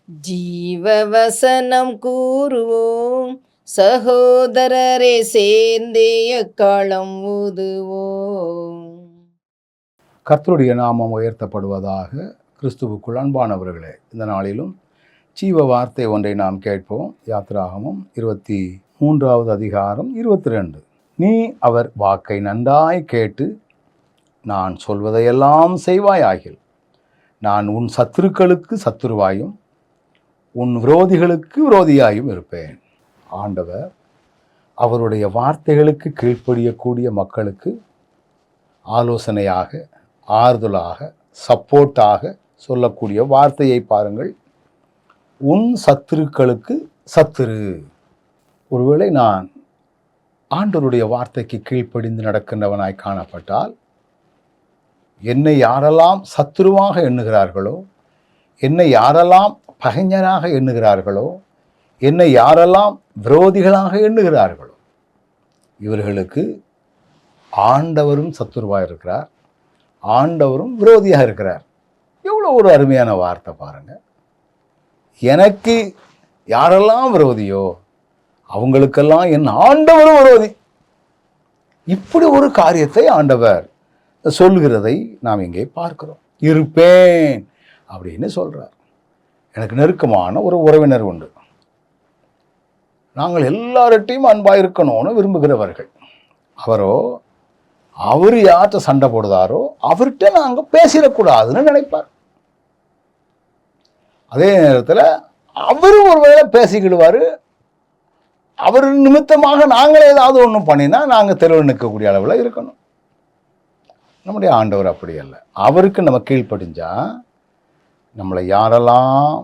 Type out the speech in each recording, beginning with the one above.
ஜீவவசனம் கூறுவோம், சகோதரரே சேர்ந்தே எக்காலம் ஊதுவோம். கர்த்தருடைய நாமம் உயர்த்தப்படுவதாக. கிறிஸ்துவுக்குள் அன்பானவர்களே, இந்த நாளிலும் ஜீவ வார்த்தை ஒன்றை நாம் கேட்போம். யாத்திராகமம் 23வது அதிகாரம் 22. நீ அவர் வாக்கை நன்றாய் கேட்டு நான் சொல்வதையெல்லாம் செய்வாயாகில் நான் உன் சத்துருக்களுக்கு சத்துருவாயும் உன் விரோதிகளுக்கு விரோதியாயும் இருப்பேன். ஆண்டவர் அவருடைய வார்த்தைகளுக்கு கீழ்ப்படியக்கூடிய மக்களுக்கு ஆலோசனையாக, ஆறுதலாக, சப்போர்ட்டாக சொல்லக்கூடிய வார்த்தையை பாருங்கள். உன் சத்துருக்களுக்கு சத்துரு. ஒருவேளை நான் ஆண்டவருடைய வார்த்தைக்கு கீழ்ப்படிந்து நடக்கின்றவனாய் காணப்பட்டால், என்னை யாரெல்லாம் சத்துருவாக எண்ணுகிறார்களோ, என்னை யாரெல்லாம் பகைஞராக எண்ணுகிறார்களோ, என்னை யாரெல்லாம் விரோதிகளாக எண்ணுகிறார்களோ, இவர்களுக்கு ஆண்டவரும் சத்துருவாக இருக்கிறார், ஆண்டவரும் விரோதியாக இருக்கிறார். எவ்வளோ ஒரு அருமையான வார்த்தை பாருங்க. எனக்கு யாரெல்லாம் விரோதியோ அவங்களுக்கெல்லாம் என் ஆண்டவரும் விரோதி. இப்படி ஒரு காரியத்தை ஆண்டவர் சொல்கிறதை நாம் இங்கே பார்க்கிறோம். இருப்பேன் அப்படின்னு சொல்றார். எனக்கு நெருக்கமான ஒரு உறவினர் உண்டு. நாங்கள் எல்லார்ட்டையும் அன்பாக இருக்கணும்னு விரும்புகிறவர்கள். அவர் யார்கிட்ட சண்டை போடுதாரோ அவர்கிட்ட நாங்கள் பேசிடக்கூடாதுன்னு நினைப்பார். அதே நேரத்தில் அவரும் ஒரு வேளை பேசிக்கிடுவார். அவர் நிமித்தமாக நாங்களே ஏதாவது ஒன்று பண்ணினா நாங்கள் தெருவில் நிற்கக்கூடிய அளவில் இருக்கணும். நம்முடைய ஆண்டவர் அப்படி அல்ல. அவருக்கு நம்ம கீழ்ப்படிஞ்சா நம்மளை யாரெல்லாம்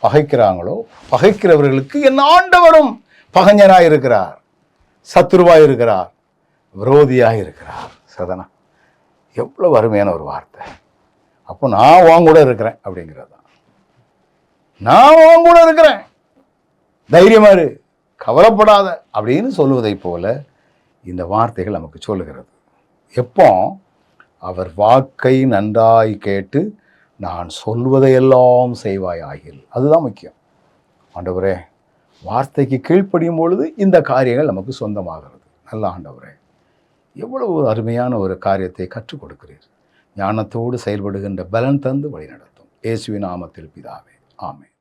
பகைக்கிறாங்களோ, பகைக்கிறவர்களுக்கு என் ஆண்டவரும் பகைஞனாக இருக்கிறார், சத்துருவாக இருக்கிறார், விரோதியாக இருக்கிறார். சதனா, எவ்வளோ அருமையான ஒரு வார்த்தை. அப்போ நான் உன் கூட இருக்கிறேன் அப்படிங்கிறது தான். நான் உன் கூட இருக்கிறேன், தைரியமா இரு, கவலைப்படாத அப்படின்னு சொல்லுவதை போல இந்த வார்த்தைகள் நமக்கு சொல்லுகிறது. எப்போ அவர் வாக்கை நன்றாய் கேட்டு நான் சொல்வதையெல்லாம் செய்வாயாகில். அதுதான் முக்கியம். ஆண்டவரே, வார்த்தைக்கு கீழ்ப்படியும் பொழுது இந்த காரியங்கள் நமக்கு சொந்தமாகிறது. நல்ல ஆண்டவரே, எவ்வளவு ஒரு அருமையான ஒரு காரியத்தை கற்றுக் கொடுக்கிறீர். ஞானத்தோடு செயல்படுகின்ற பலன் தந்து வழி நடத்தும். இயேசுவின் நாமத்தில் பிதாவே, ஆமென்.